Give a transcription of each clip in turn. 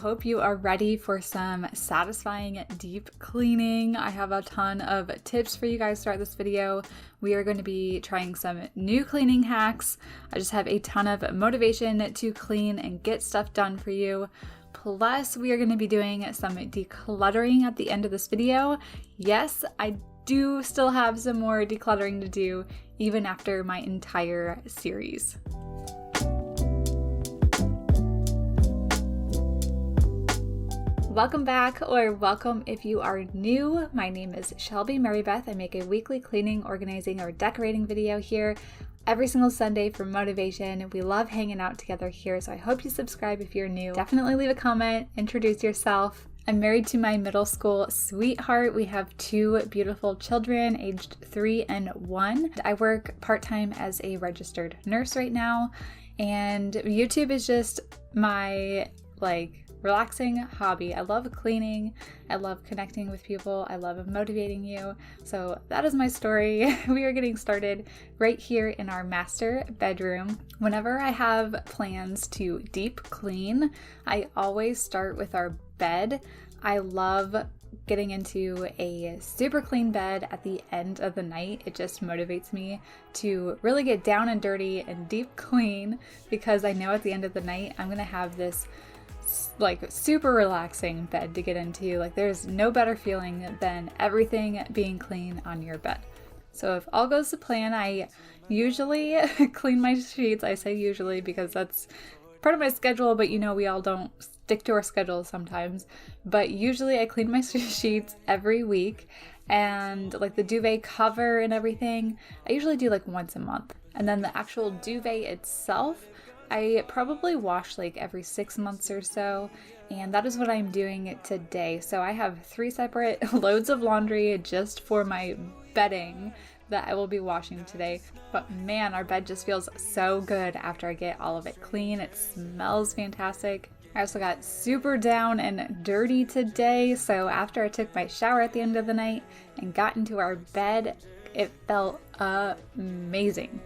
hope you are ready for some satisfying deep cleaning. I have a ton of tips for you guys throughout this video. We are going to be trying some new cleaning hacks. I just have a ton of motivation to clean and get stuff done for you. Plus, we are going to be doing some decluttering at the end of this video. Yes, I do still have some more decluttering to do even after my entire series. Welcome back, or welcome if you are new. My name is Shelby Marybeth. I make a weekly cleaning, organizing, or decorating video here every single Sunday for motivation. We love hanging out together here, so I hope you subscribe if you're new. Definitely leave a comment, introduce yourself. I'm married to my middle school sweetheart. We have two beautiful children, aged 3 and 1. I work part-time as a registered nurse right now, and YouTube is just my relaxing hobby. I love cleaning. I love connecting with people. I love motivating you. So that is my story. We are getting started right here in our master bedroom. Whenever I have plans to deep clean, I always start with our bed. I love getting into a super clean bed at the end of the night. It just motivates me to really get down and dirty and deep clean, because I know at the end of the night I'm gonna have this super relaxing bed to get into. There's no better feeling than everything being clean on your bed. So if all goes to plan, I usually clean my sheets. I say usually because that's part of my schedule, but we all don't stick to our schedule sometimes. But usually I clean my sheets every week, and the duvet cover and everything, I usually do once a month. And then the actual duvet itself, I probably wash every 6 months or so, and that is what I'm doing today. So I have 3 separate loads of laundry just for my bedding that I will be washing today. But man, our bed just feels so good after I get all of it clean. It smells fantastic. I also got super down and dirty today, so after I took my shower at the end of the night and got into our bed, it felt amazing.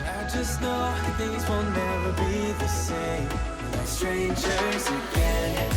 I just know things will never be the same, like strangers again.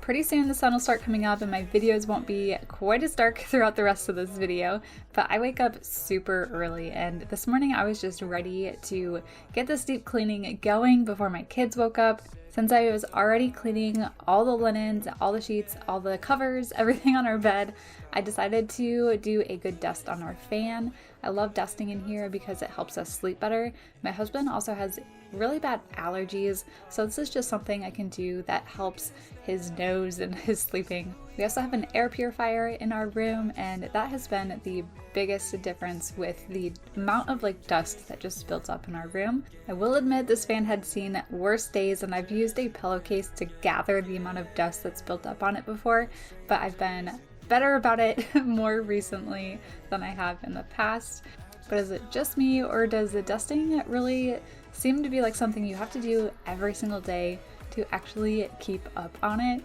Pretty soon the sun will start coming up and my videos won't be quite as dark throughout the rest of this video, but I wake up super early, and this morning I was just ready to get this deep cleaning going before my kids woke up. Since I was already cleaning all the linens, all the sheets, all the covers, everything on our bed, I decided to do a good dust on our fan. I love dusting in here because it helps us sleep better. My husband also has really bad allergies, so this is just something I can do that helps his nose and his sleeping. We also have an air purifier in our room, and that has been the biggest difference with the amount of dust that just builds up in our room. I will admit this fan had seen worse days, and I've used a pillowcase to gather the amount of dust that's built up on it before, but I've been better about it more recently than I have in the past. But is it just me, or does the dusting really seem to be something you have to do every single day to actually keep up on it?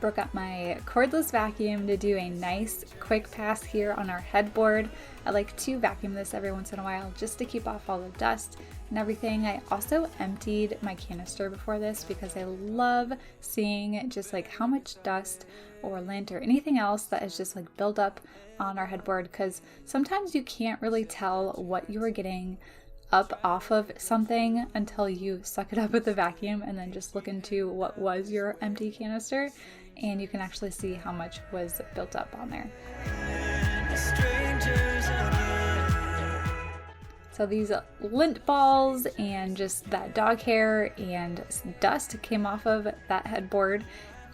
Broke up my cordless vacuum to do a nice quick pass here on our headboard. I like to vacuum this every once in a while just to keep off all the dust and everything. I also emptied my canister before this because I love seeing just how much dust or lint or anything else that is just built up on our headboard, because sometimes you can't really tell what you are getting up off of something until you suck it up with the vacuum and then just look into what was your empty canister, and you can actually see how much was built up on there. So these lint balls and just that dog hair and dust came off of that headboard.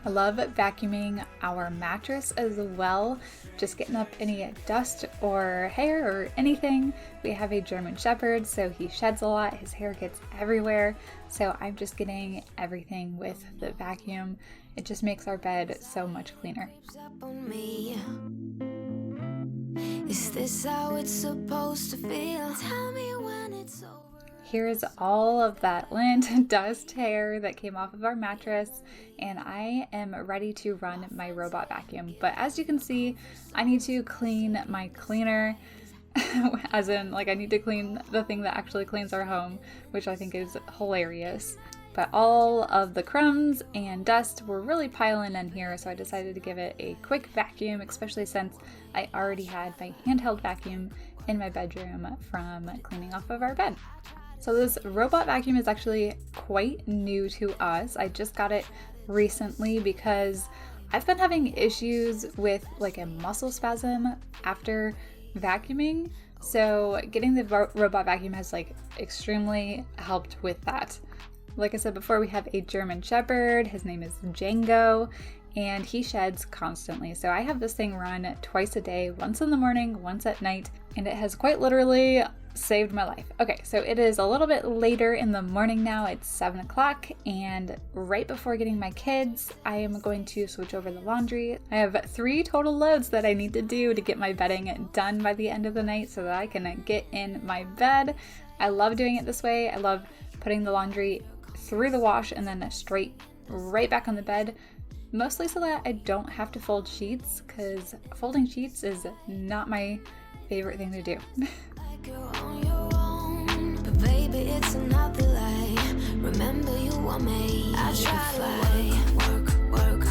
I love vacuuming our mattress as well, just getting up any dust or hair or anything. We have a German Shepherd, so he sheds a lot, his hair gets everywhere, so I'm just getting everything with the vacuum. It just makes our bed so much cleaner. Is this how it's supposed to feel? Tell me when it's over. Here's all of that lint, dust, hair that came off of our mattress, and I am ready to run my robot vacuum. But as you can see, I need to clean my cleaner. as in like I need to clean the thing that actually cleans our home, which I think is hilarious. But all of the crumbs and dust were really piling in here, so I decided to give it a quick vacuum, especially since I already had my handheld vacuum in my bedroom from cleaning off of our bed. So this robot vacuum is actually quite new to us. I just got it recently because I've been having issues with like a muscle spasm after vacuuming. So getting the robot vacuum has like extremely helped with that. Like I said before, we have a German Shepherd. His name is Django, and he sheds constantly. So I have this thing run twice a day, once in the morning, once at night, and it has quite literally saved my life. Okay, so it is a little bit later in the morning now. It's 7 o'clock, and right before getting my kids, I am going to switch over the laundry. I have 3 total loads that I need to do to get my bedding done by the end of the night so that I can get in my bed. I love doing it this way. I love putting the laundry through the wash and then straight right back on the bed, mostly so that I don't have to fold sheets, because folding sheets is not my favorite thing to do. You're on your own, but baby, it's another lie. Remember you were made. I try to work,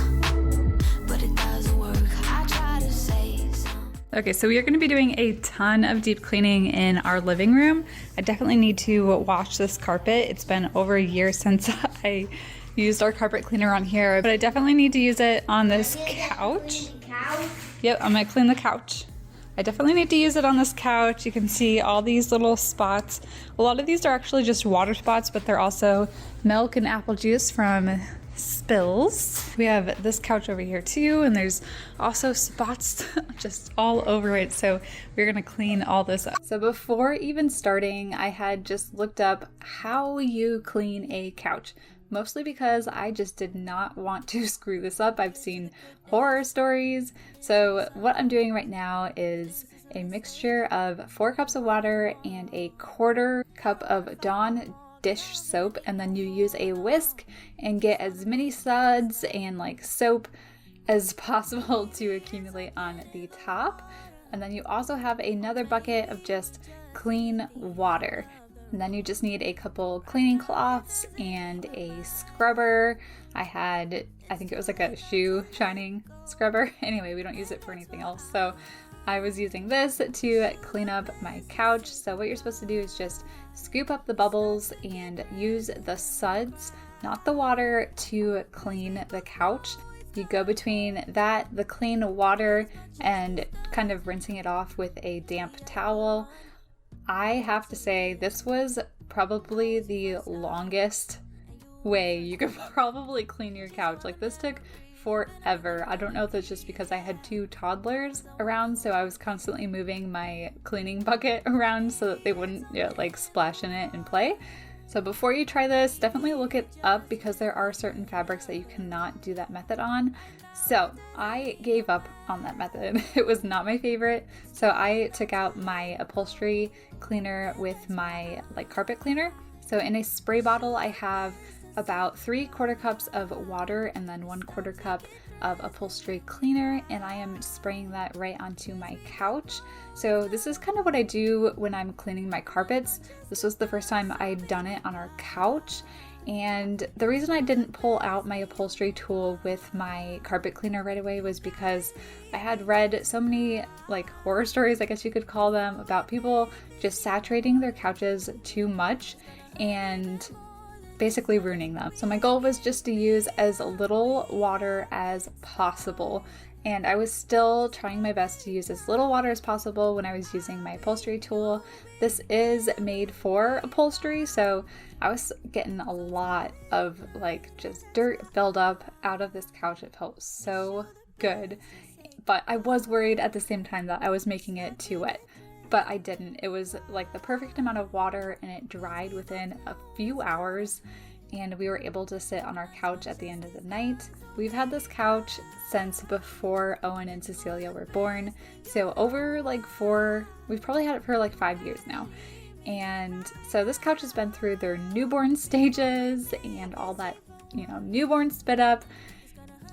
but it doesn't work. I try to say something. Okay, so we are going to be doing a ton of deep cleaning in our living room. I definitely need to wash this carpet. It's been over a year since I used our carpet cleaner on here, but I definitely need to use it on this couch. Yep, I'm going to clean the couch. I definitely need to use it on this couch. You can see all these little spots. A lot of these are actually just water spots, but they're also milk and apple juice from spills. We have this couch over here too, and there's also spots just all over it. So we're gonna clean all this up. So before even starting, I had just looked up how you clean a couch. Mostly because I just did not want to screw this up. I've seen horror stories. So what I'm doing right now is a mixture of 4 cups of water and a 1/4 cup of Dawn dish soap, and then you use a whisk and get as many suds and like soap as possible to accumulate on the top. And then you also have another bucket of just clean water. And then you just need a couple cleaning cloths and a scrubber. I think it was like a shoe shining scrubber. Anyway, we don't use it for anything else. So I was using this to clean up my couch. So what you're supposed to do is just scoop up the bubbles and use the suds, not the water, to clean the couch. You go between that, the clean water, and kind of rinsing it off with a damp towel. I have to say, this was probably the longest way you could probably clean your couch. Like, this took forever. I don't know if it's just because I had 2 toddlers around, so I was constantly moving my cleaning bucket around so that they wouldn't, like splash in it and play. So before you try this, definitely look it up, because there are certain fabrics that you cannot do that method on. So I gave up on that method. It was not my favorite. So I took out my upholstery cleaner with my carpet cleaner. So in a spray bottle, I have about 3/4 cups of water and then 1/4 cup of upholstery cleaner, and I am spraying that right onto my couch. So this is kind of what I do when I'm cleaning my carpets. This was the first time I'd done it on our couch, and the reason I didn't pull out my upholstery tool with my carpet cleaner right away was because I had read so many horror stories, I guess you could call them, about people just saturating their couches too much and basically ruining them. So my goal was just to use as little water as possible, and I was still trying my best to use as little water as possible when I was using my upholstery tool. This is made for upholstery, so I was getting a lot of just dirt build up out of this couch. It felt so good, but I was worried at the same time that I was making it too wet. But I didn't. It was the perfect amount of water, and it dried within a few hours, and we were able to sit on our couch at the end of the night. We've had this couch since before Owen and Cecilia were born, so over we've probably had it for 5 years now. And so this couch has been through their newborn stages and all that, newborn spit up.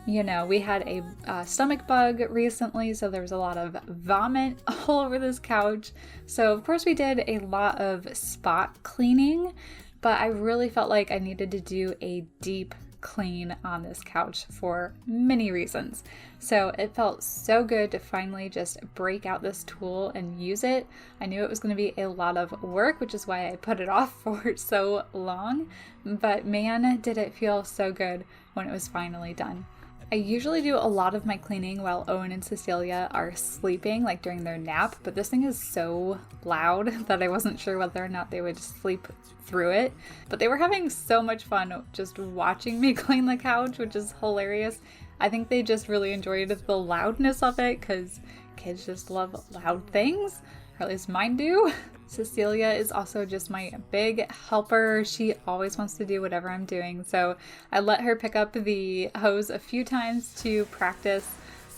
You know, we had a stomach bug recently, so there was a lot of vomit all over this couch. So of course we did a lot of spot cleaning, but I really felt like I needed to do a deep clean on this couch for many reasons. So it felt so good to finally just break out this tool and use it. I knew it was going to be a lot of work, which is why I put it off for so long, but man, did it feel so good when it was finally done. I usually do a lot of my cleaning while Owen and Cecilia are sleeping, like during their nap, but this thing is so loud that I wasn't sure whether or not they would sleep through it. But they were having so much fun just watching me clean the couch, which is hilarious. I think they just really enjoyed the loudness of it because kids just love loud things, or at least mine do. Cecilia is also just my big helper. She always wants to do whatever I'm doing. So I let her pick up the hose a few times to practice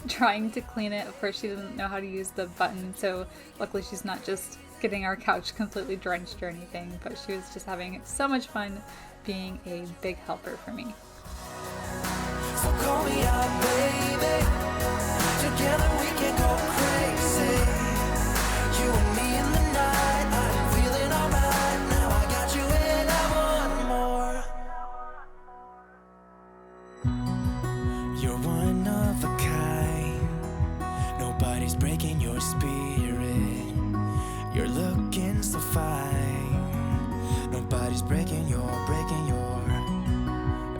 trying to clean it. Of course, she doesn't know how to use the button. So luckily she's not just getting our couch completely drenched or anything, but she was just having so much fun being a big helper for me. So call me out, baby. Together we can go crazy. You and me in the night. You're one of a kind. Nobody's breaking your spirit. You're looking so fine. Nobody's breaking your.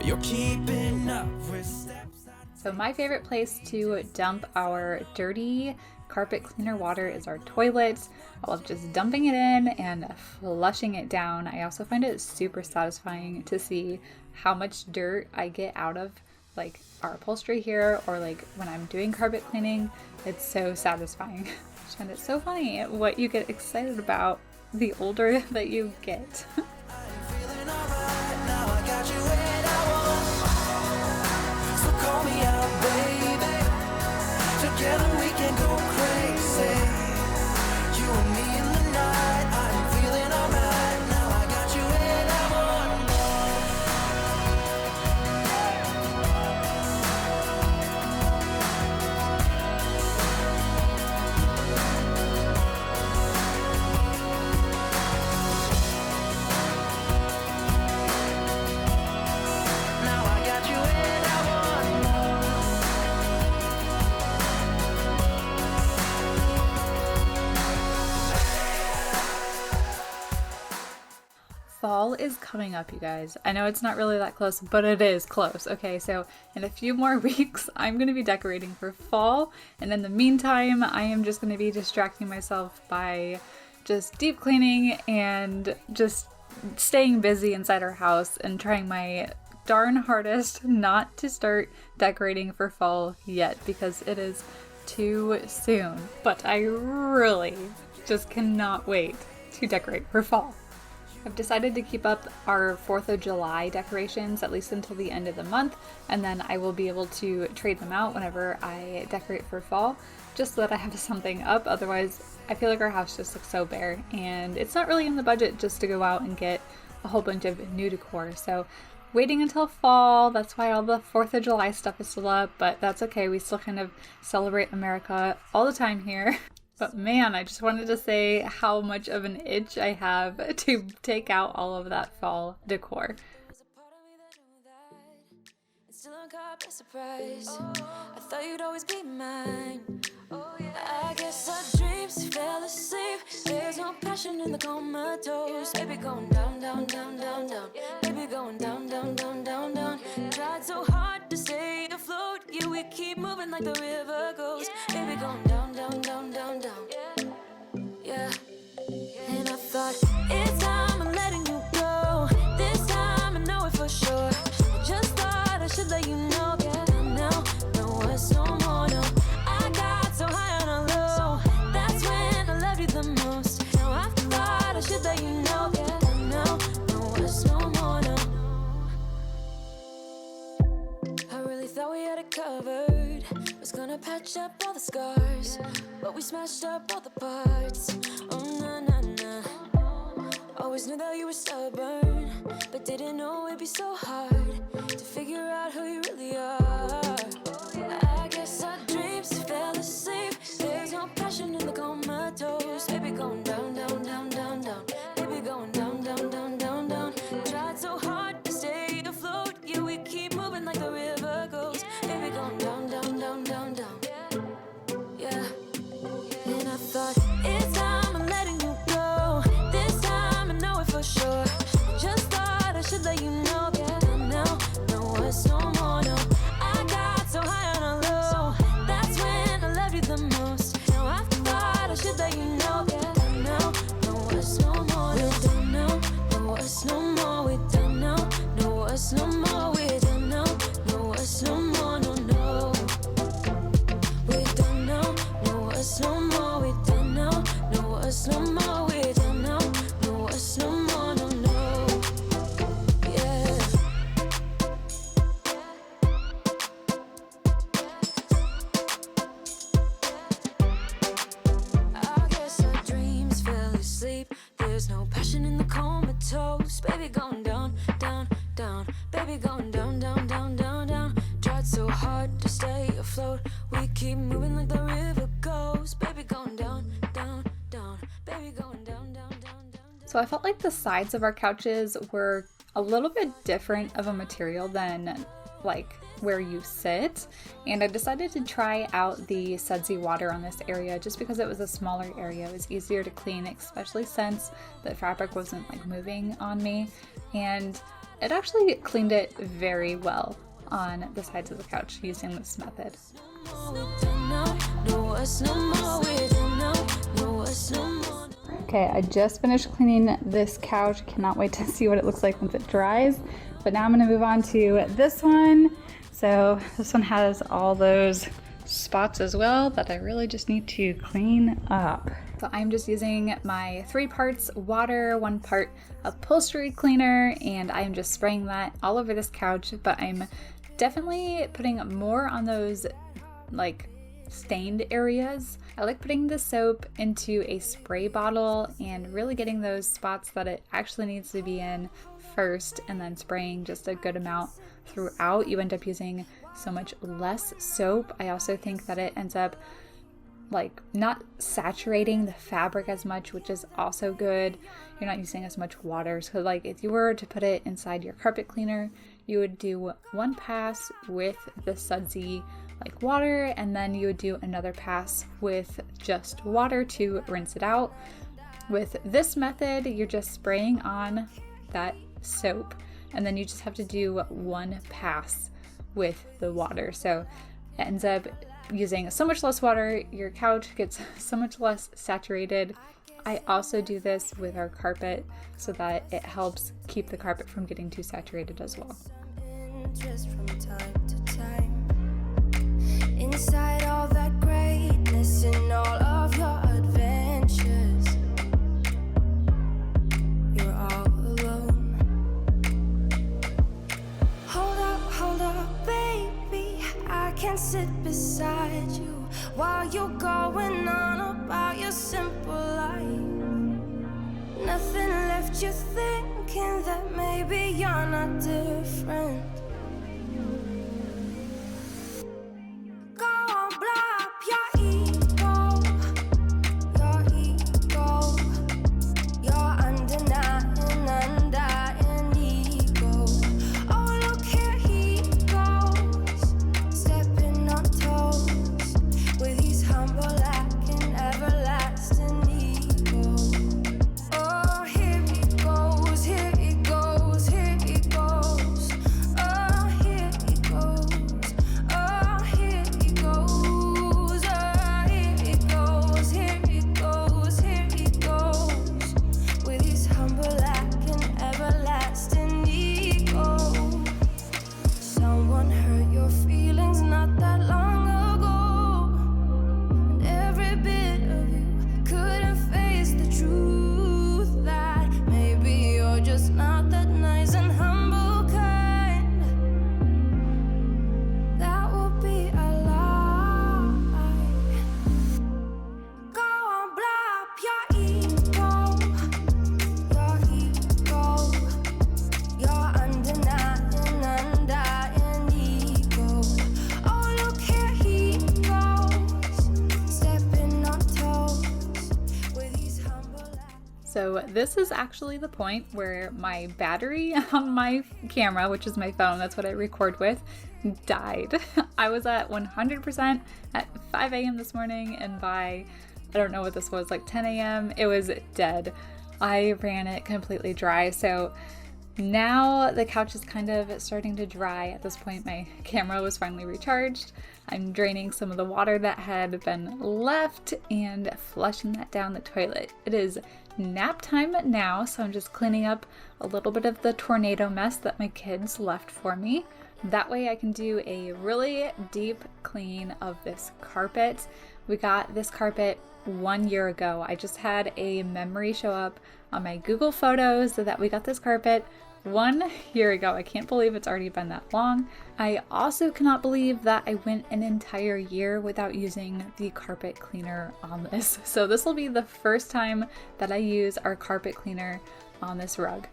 You're keeping up with steps. So my favorite place to dump our dirty carpet cleaner water is our toilet. I love just dumping it in and flushing it down. I also find it super satisfying to see how much dirt I get out of like our upholstery here, or like when I'm doing carpet cleaning. It's so satisfying. I just find it so funny what you get excited about the older that you get. Together we can go crazy. You and me in the night. I'm feeling alright. Now I got you and I want Now I got you and I want more. Fall is coming up, you guys. I know it's not really that close, but it is close. Okay, so in a few more weeks, I'm going to be decorating for fall. And in the meantime, I am just going to be distracting myself by just deep cleaning and just staying busy inside our house and trying my darn hardest not to start decorating for fall yet, because it is too soon. But I really just cannot wait to decorate for fall. I've decided to keep up our 4th of July decorations at least until the end of the month, and then I will be able to trade them out whenever I decorate for fall, just so that I have something up. Otherwise, I feel like our house just looks so bare, and it's not really in the budget just to go out and get a whole bunch of new decor. So waiting until fall, that's why all the 4th of July stuff is still up, but that's okay. We still kind of celebrate America all the time here. But man, I just wanted to say how much of an itch I have to take out all of that fall decor. Still uncaught by surprise. I thought you'd always be mine. I guess our dreams fell asleep. There's no passion in the comatose. Baby going down, down, down, down, down. Baby going down, down, down, down, down. Tried so hard to stay afloat. Yeah, we keep moving like the river goes. Baby going down, down, down, down, down. Yeah. And I thought, it's time I'm letting you go. This time I know it for sure. I just thought I should let you know. Yeah, now, no words no more, no. I got so high on a low. That's when I loved you the most. Now I thought I should let you know. Yeah, now, no words no more, no. I really thought we had it covered. Was gonna patch up all the scars, but we smashed up all the parts. Oh, na, na, na. Always knew that you were stubborn, but didn't know it'd be so hard to figure out who you really are. hard to stay afloat. We keep moving like the river goes. Baby going down, down, down. Baby going down, down, down, down. So I felt like the sides of our couches were a little bit different of a material than like where you sit, and I decided to try out the sudsy water on this area just because it was a smaller area. It was easier to clean, especially since the fabric wasn't like moving on me, and it actually cleaned it very well on the sides of the couch using this method. Okay, I just finished cleaning this couch. Cannot wait to see what it looks like once it dries. But now I'm gonna move on to this one. So this one has all those spots as well that I really just need to clean up. So I'm just using my 3 parts water, 1 part upholstery cleaner, and I'm just spraying that all over this couch, but I'm definitely putting more on those like stained areas. I like putting the soap into a spray bottle and really getting those spots that it actually needs to be in first, and then spraying just a good amount throughout. You end up using so much less soap. I also think that it ends up like not saturating the fabric as much, which is also good. You're not using as much water. So like if you were to put it inside your carpet cleaner, you would do 1 pass with the sudsy like water, and then you would do another pass with just water to rinse it out. With this method, you're just spraying on that soap, and then you just have to do 1 pass with the water. So it ends up using so much less water. Your couch gets so much less saturated. I also do this with our carpet so that it helps keep the carpet from getting too saturated as well. Just from time to time. Inside all that greatness and all of your adventures, you're all alone. Hold up, baby, I can sit beside you while you're going on about your simple life. Nothing left you thinking that maybe you're not different. So this is actually the point where my battery on my camera, which is my phone, that's what I record with, died. I was at 100% at 5 a.m. this morning, and by, I don't know what this was, like 10 a.m., it was dead. I ran it completely dry. So now the couch is kind of starting to dry. At this point, my camera was finally recharged. I'm draining some of the water that had been left and flushing that down the toilet. It is nap time now, so I'm just cleaning up a little bit of the tornado mess that my kids left for me. That way I can do a really deep clean of this carpet. We got this carpet 1 year ago. I just had a memory show up on my Google Photos that we got this carpet 1 year ago. I can't believe it's already been that long. I also cannot believe that I went an entire year without using the carpet cleaner on this. So this will be the first time that I use our carpet cleaner on this rug.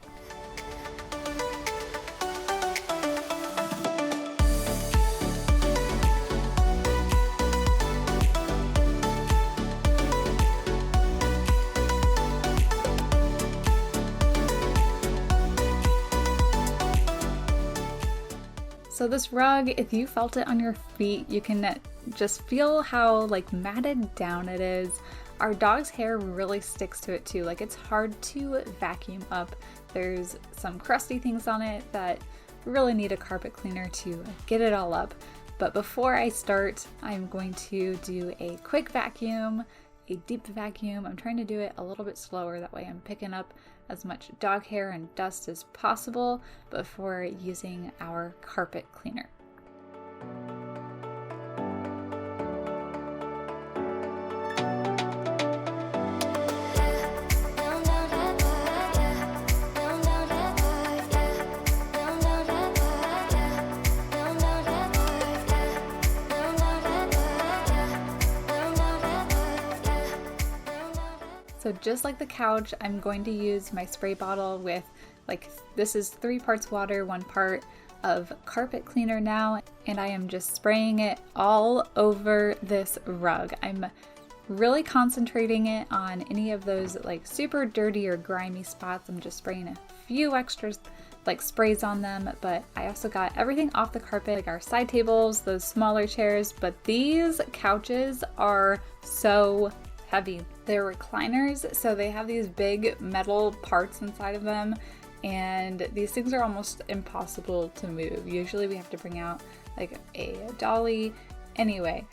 So this rug, if you felt it on your feet, you can just feel how like matted down it is. Our dog's hair really sticks to it too. Like it's hard to vacuum up. There's some crusty things on it that really need a carpet cleaner to get it all up. But before I start, I'm going to do a quick vacuum, a deep vacuum. I'm trying to do it a little bit slower. That way I'm picking up as much dog hair and dust as possible before using our carpet cleaner. So just like the couch, I'm going to use my spray bottle with this is 3 parts water, 1 part of carpet cleaner now, and I am just spraying it all over this rug. I'm really concentrating it on any of those like super dirty or grimy spots. I'm just spraying a few extra sprays on them, but I also got everything off the carpet, like our side tables, those smaller chairs, but these couches are so heavy. They're recliners, so they have these big metal parts inside of them, and these things are almost impossible to move. Usually we have to bring out like a dolly. Anyway,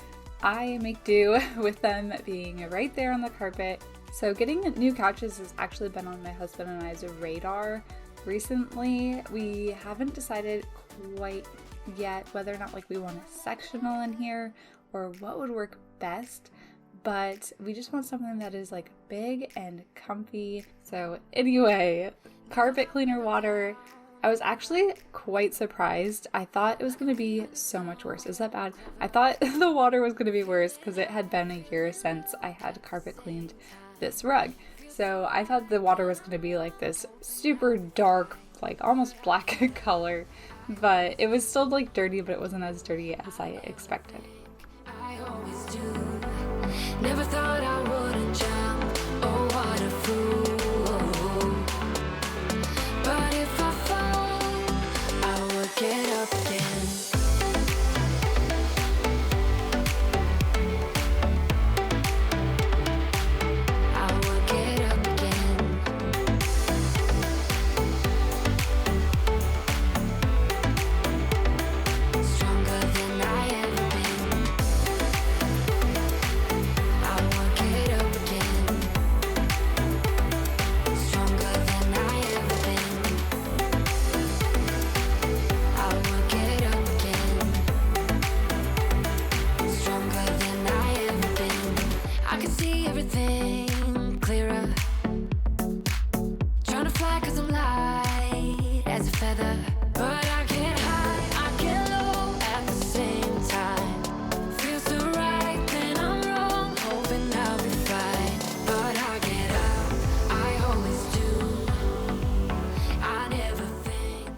I make do with them being right there on the carpet. So getting new couches has actually been on my husband and I's radar recently. We haven't decided quite yet whether or not we want a sectional in here or what would work best. But we just want something that is big and comfy. So anyway, carpet cleaner water. I was actually quite surprised. I thought it was going to be so much worse. Is that bad? I thought the water was going to be worse because it had been a year since I had carpet cleaned this rug. So I thought the water was going to be this super dark, almost black color. But it was still dirty, but it wasn't as dirty as I expected. I always do. Never thought I wouldn't jump. Oh, what a fool. But if I fall, I will get up again. I will get up again. Stronger than I ever been. I will get up again. Stronger than I ever been. I will get up again. Stronger than I ever been. I can see everything clearer. Trying to fly 'cause I'm light as a feather. But I get high, I get low at the same time. Feels so right, then I'm wrong, hoping I'll be fine. But I get up, I always do. I never think.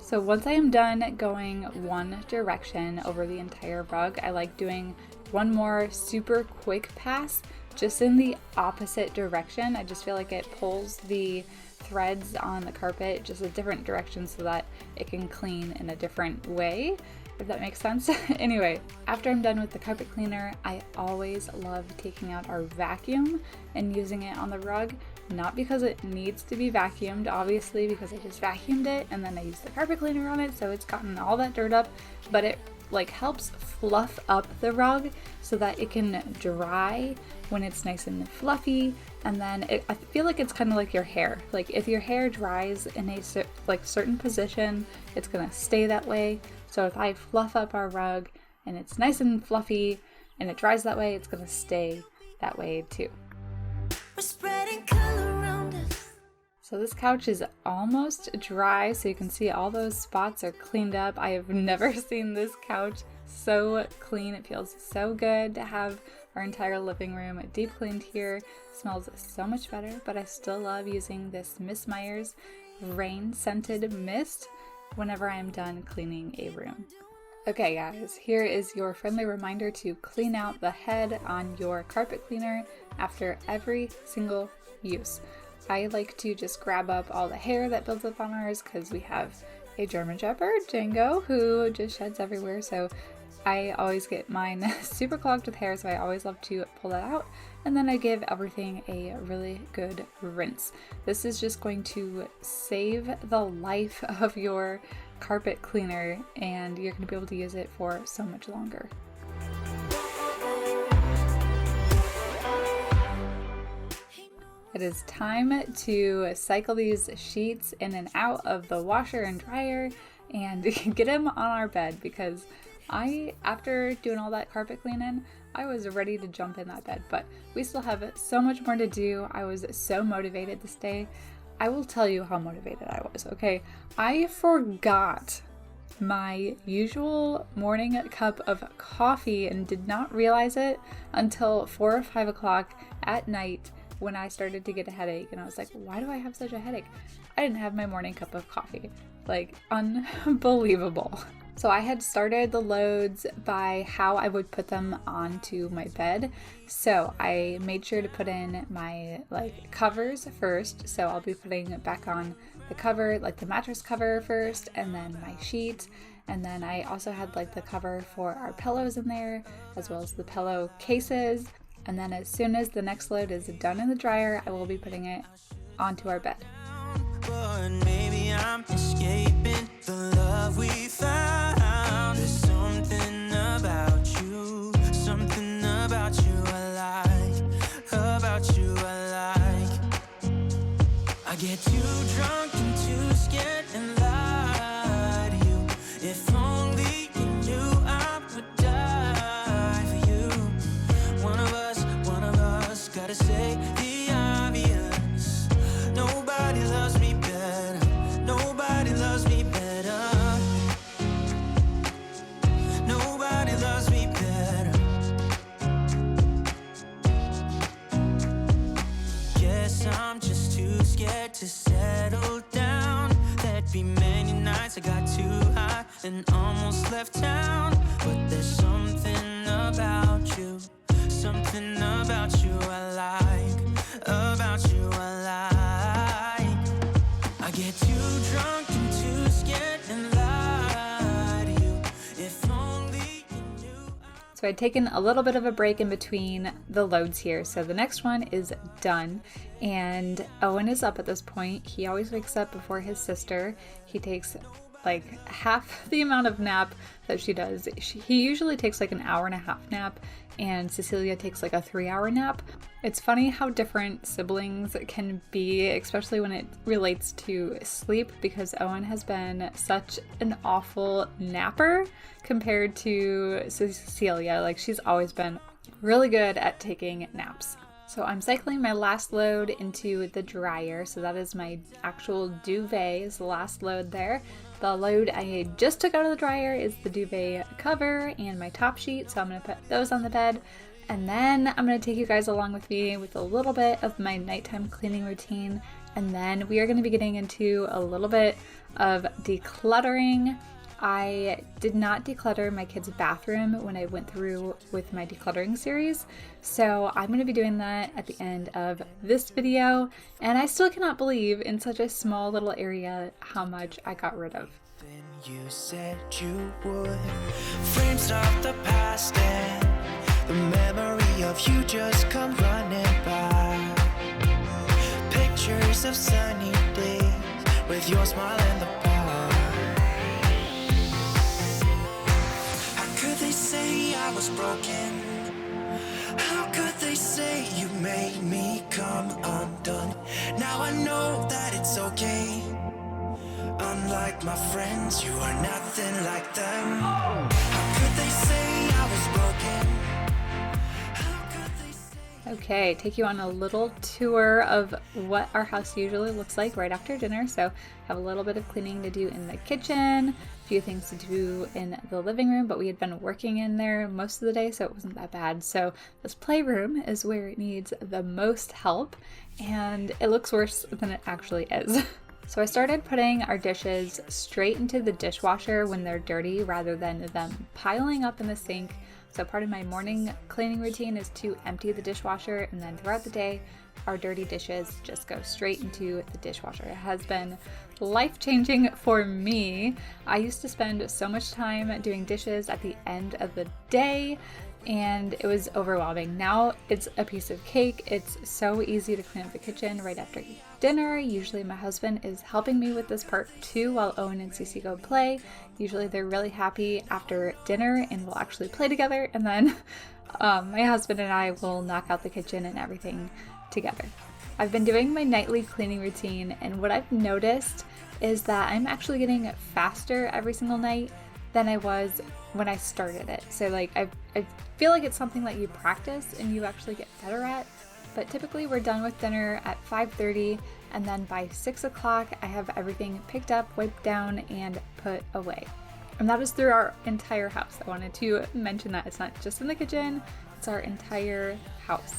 So once I am done going one direction over the entire rug, I like doing one more super quick pass just in the opposite direction. I just feel like it pulls the threads on the carpet just a different direction so that it can clean in a different way, if that makes sense. Anyway, after I'm done with the carpet cleaner, I always love taking out our vacuum and using it on the rug. Not because it needs to be vacuumed, obviously, because I just vacuumed it and then I used the carpet cleaner on it, so it's gotten all that dirt up, but it helps fluff up the rug so that it can dry when it's nice and fluffy. And then I feel like it's kind of like your hair. If your hair dries in a certain position, it's gonna stay that way. So if I fluff up our rug and it's nice and fluffy and it dries that way, it's gonna stay that way too. We're spreading color around us. So this couch is almost dry, so you can see all those spots are cleaned up. I have never seen this couch so clean. It feels so good to have our entire living room deep cleaned here. It smells so much better, but I still love using this Miss Meyer's rain scented mist whenever I'm done cleaning a room. Okay guys, here is your friendly reminder to clean out the head on your carpet cleaner after every single use. I like to just grab up all the hair that builds up on ours because we have a German Shepherd, Django, who just sheds everywhere. So I always get mine super clogged with hair, so I always love to pull that out. And then I give everything a really good rinse. This is just going to save the life of your carpet cleaner, and you're going to be able to use it for so much longer. It is time to cycle these sheets in and out of the washer and dryer and get them on our bed, because after doing all that carpet cleaning, I was ready to jump in that bed, but we still have so much more to do. I was so motivated this day. I will tell you how motivated I was, okay? I forgot my usual morning cup of coffee and did not realize it until 4 or 5 o'clock at night when I started to get a headache, and I was like, why do I have such a headache? I didn't have my morning cup of coffee. Like, unbelievable. So I had started the loads by how I would put them onto my bed. So I made sure to put in my covers first. So I'll be putting back on the cover, like the mattress cover first, and then my sheet. And then I also had the cover for our pillows in there, as well as the pillow cases. And then as soon as the next load is done in the dryer, I will be putting it onto our bed. But maybe I'm escaping the love we found. There's something about you I like, about you I like. I get too drunk and too scared and lie to you. If only you knew I would die for you. One of us gotta say the obvious. Nobody loves me better. Nobody loves me better. Nobody loves me better. Guess I'm just too scared to settle down. There'd be many nights I got too high and almost left town. But there's something about you. Something about you I like, about you I like. I get too drunk and too scared and lie to you. If only you knew. So I'd taken a little bit of a break in between the loads here. So the next one is done, and Owen is up at this point. He always wakes up before his sister. He takes half the amount of nap that she does. He usually takes an hour-and-a-half nap, and Cecilia takes a 3-hour nap. It's funny how different siblings can be, especially when it relates to sleep, because Owen has been such an awful napper compared to Cecilia. She's always been really good at taking naps. So I'm cycling my last load into the dryer. So that is my actual duvet, is the last load there. The load I just took out of the dryer is the duvet cover and my top sheet. So I'm going to put those on the bed. And then I'm going to take you guys along with me with a little bit of my nighttime cleaning routine. And then we are going to be getting into a little bit of decluttering. I did not declutter my kids' bathroom when I went through with my decluttering series, so I'm going to be doing that at the end of this video, and I still cannot believe in such a small little area how much I got rid of. You said you would. Frames of the past and the memory of you just come running by. Pictures of sunny days with your smile and the bar. They say I was broken. How could they say you made me come undone? Now I know that it's okay. Unlike my friends, you are nothing like them. How could they say I was broken? How could they say... Okay, take you on a little tour of what our house usually looks like right after dinner. So have a little bit of cleaning to do in the kitchen, a few things to do in the living room, but we had been working in there most of the day, so it wasn't that bad. So this playroom is where it needs the most help, and it looks worse than it actually is. So I started putting our dishes straight into the dishwasher when they're dirty rather than them piling up in the sink. So part of my morning cleaning routine is to empty the dishwasher, and then throughout the day, our dirty dishes just go straight into the dishwasher. It has been life-changing for me. I used to spend so much time doing dishes at the end of the day, and it was overwhelming. Now it's a piece of cake. It's so easy to clean up the kitchen right after dinner. Usually my husband is helping me with this part too while Owen and Cece go play. Usually they're really happy after dinner and we'll actually play together, and then my husband and I will knock out the kitchen and everything together. I've been doing my nightly cleaning routine, and what I've noticed is that I'm actually getting faster every single night than I was when I started it. So like I feel like it's something that you practice and you actually get better at. But typically we're done with dinner at 5:30, and then by 6 o'clock I have everything picked up, wiped down, and put away. And that is through our entire house. I wanted to mention that it's not just in the kitchen, it's our entire house.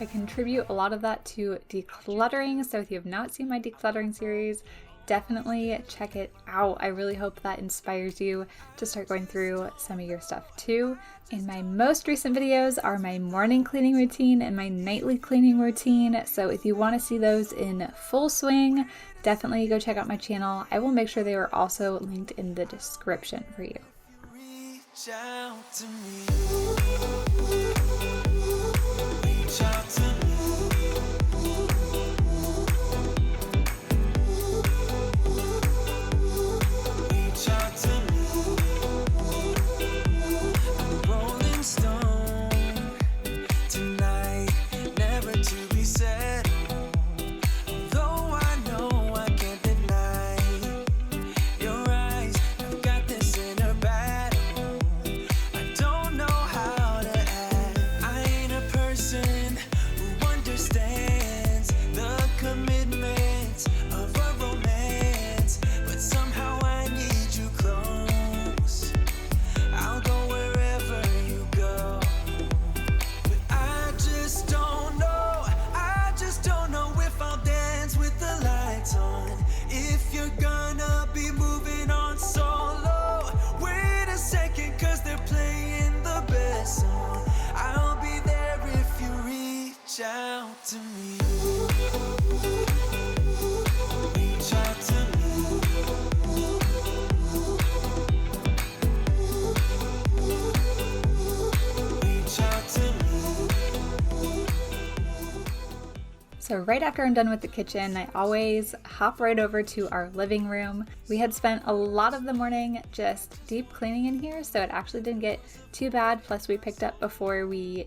I contribute a lot of that to decluttering, so if you have not seen my decluttering series, definitely check it out. I really hope that inspires you to start going through some of your stuff too. And my most recent videos are my morning cleaning routine and my nightly cleaning routine. So if you want to see those in full swing, definitely go check out my channel. I will make sure they are also linked in the description for you. Reach out to me. Reach out to me. So right after I'm done with the kitchen, I always hop right over to our living room. We had spent a lot of the morning just deep cleaning in here, so it actually didn't get too bad. Plus we picked up before we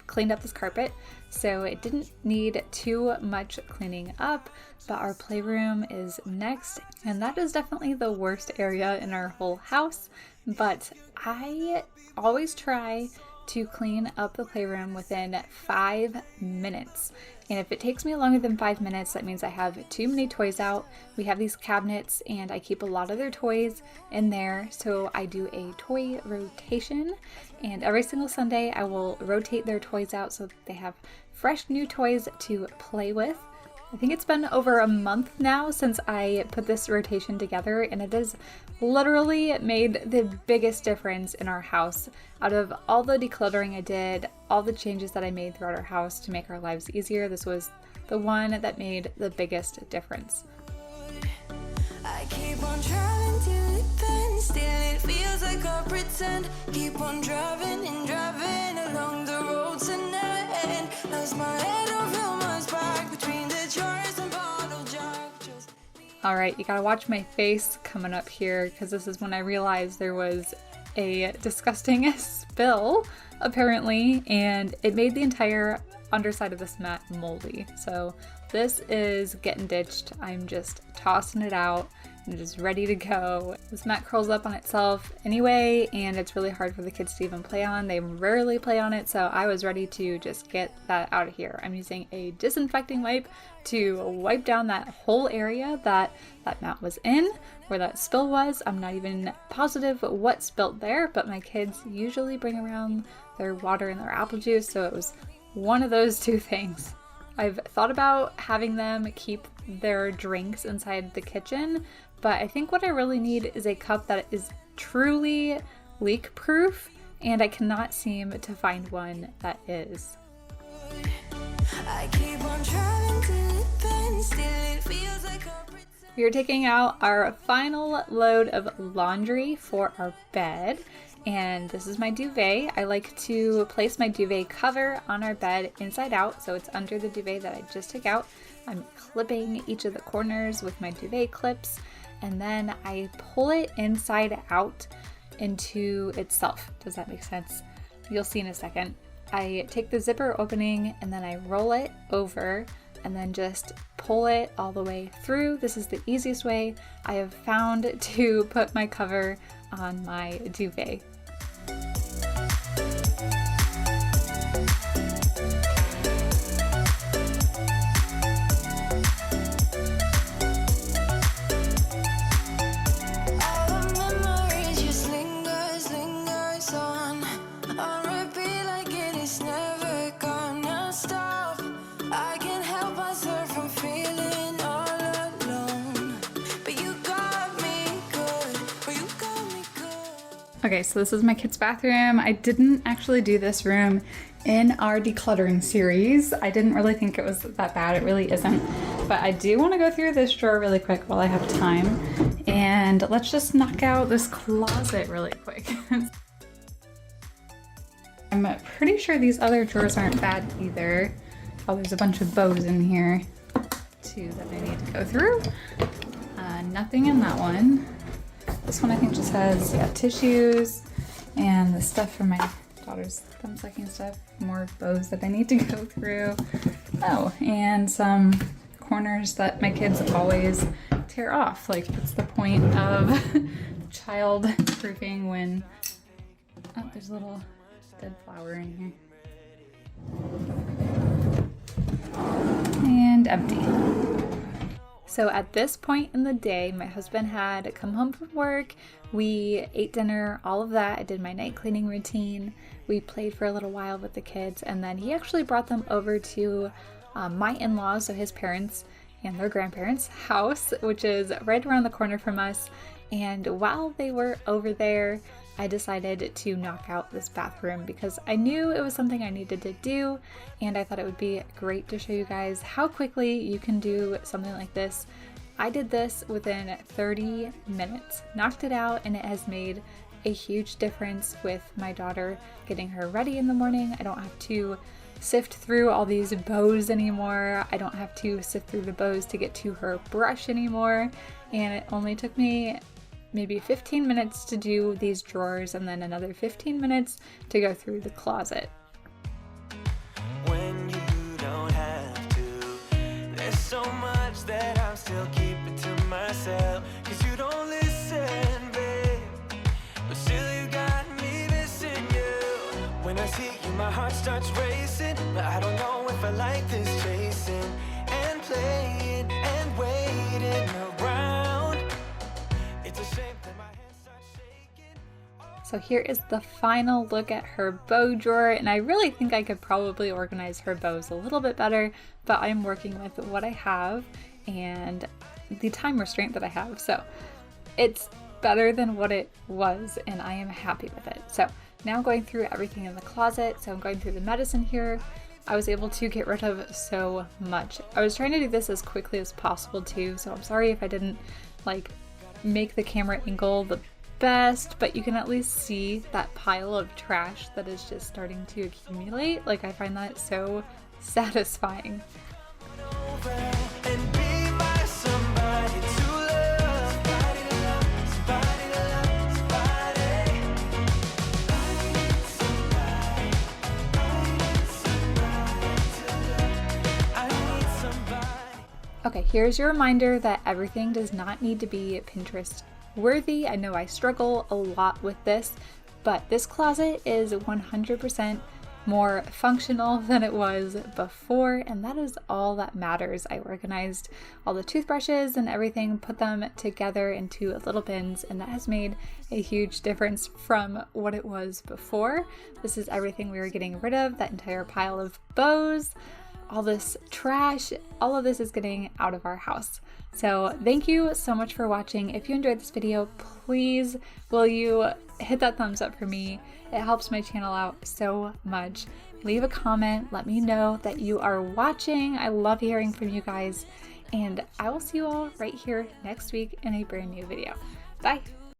cleaned up this carpet, so it didn't need too much cleaning up. But our playroom is next, and that is definitely the worst area in our whole house. But I always try to clean up the playroom within 5 minutes. And if it takes me longer than 5 minutes, that means I have too many toys out. We have these cabinets and I keep a lot of their toys in there. So I do a toy rotation, and every single Sunday I will rotate their toys out so that they have fresh new toys to play with. I think it's been over a month now since I put this rotation together, and it has literally made the biggest difference in our house. Out of all the decluttering I did, all the changes that I made throughout our house to make our lives easier, this was the one that made the biggest difference. I keep on driving till it bends, still it feels like I pretend. Keep on driving and driving along the roads and never end. Lost my head over my back between the jars and bottle jack. All right, you gotta watch my face coming up here, because this is when I realized there was a disgusting spill apparently, and it made the entire underside of this mat moldy. So this is getting ditched. I'm just tossing it out and just ready to go. This mat curls up on itself anyway, and it's really hard for the kids to even play on. They rarely play on it, so I was ready to just get that out of here. I'm using a disinfecting wipe to wipe down that whole area that mat was in, where that spill was. I'm not even positive what spilled there, but my kids usually bring around their water and their apple juice, so it was one of those two things. I've thought about having them keep their drinks inside the kitchen, but I think what I really need is a cup that is truly leak proof, and I cannot seem to find one that is. I keep on trying to bend, still it feels like a pretend. We are taking out our final load of laundry for our bed, and this is my duvet. I like to place my duvet cover on our bed inside out, so it's under the duvet that I just took out. I'm clipping each of the corners with my duvet clips, and then I pull it inside out into itself. Does that make sense? You'll see in a second. I take the zipper opening and then I roll it over and then just pull it all the way through. This is the easiest way I have found to put my cover on my duvet. Okay, so this is my kids' bathroom. I didn't actually do this room in our decluttering series. I didn't really think it was that bad. It really isn't. But I do want to go through this drawer really quick while I have time. And let's just knock out this closet really quick. I'm pretty sure these other drawers aren't bad either. Oh, there's a bunch of bows in here too that I need to go through. Nothing in that one. This one I think just has tissues and the stuff for my daughter's thumb sucking stuff. More bows that I need to go through. Oh, and some corners that my kids always tear off. Like, what's the point of child proofing when... Oh, there's a little dead flower in here. And empty. So at this point in the day, my husband had come home from work, we ate dinner, all of that. I did my night cleaning routine. We played for a little while with the kids, and then he actually brought them over to my in-laws, so his parents and their grandparents' house, which is right around the corner from us. And while they were over there, I decided to knock out this bathroom because I knew it was something I needed to do, and I thought it would be great to show you guys how quickly you can do something like this. I did this within 30 minutes, knocked it out, and it has made a huge difference with my daughter getting her ready in the morning. I don't have to sift through all these bows anymore. I don't have to sift through the bows to get to her brush anymore, and it only took me maybe 15 minutes to do these drawers and then another 15 minutes to go through the closet. When you don't have to, there's so much that I'm still keeping to myself, 'cause you don't listen, babe, but still you got me missing you. When I see you, my heart starts racing, but I don't know if I like this chasing and playing and waiting around. It's a shame that my hands start shaking. So here is the final look at her bow drawer, and I really think I could probably organize her bows a little bit better, but I'm working with what I have and the time restraint that I have. So it's better than what it was, and I am happy with it. So now I'm going through everything in the closet. So I'm going through the medicine here. I was able to get rid of so much. I was trying to do this as quickly as possible too, so I'm sorry if I didn't make the camera angle the best, but you can at least see that pile of trash that is just starting to accumulate. I find that so satisfying. And be my somebody to love, somebody to love, somebody to love, somebody. I need somebody to love. I need somebody. Okay, here's your reminder that everything does not need to be Pinterest worthy. I know I struggle a lot with this, but this closet is 100% more functional than it was before, and that is all that matters. I organized all the toothbrushes and everything, put them together into little bins, and that has made a huge difference from what it was before. This is everything we were getting rid of, that entire pile of bows, all this trash, all of this is getting out of our house. So thank you so much for watching. If you enjoyed this video, please will you hit that thumbs up for me? It helps my channel out so much. Leave a comment, let me know that you are watching. I love hearing from you guys, and I will see you all right here next week in a brand new video. Bye.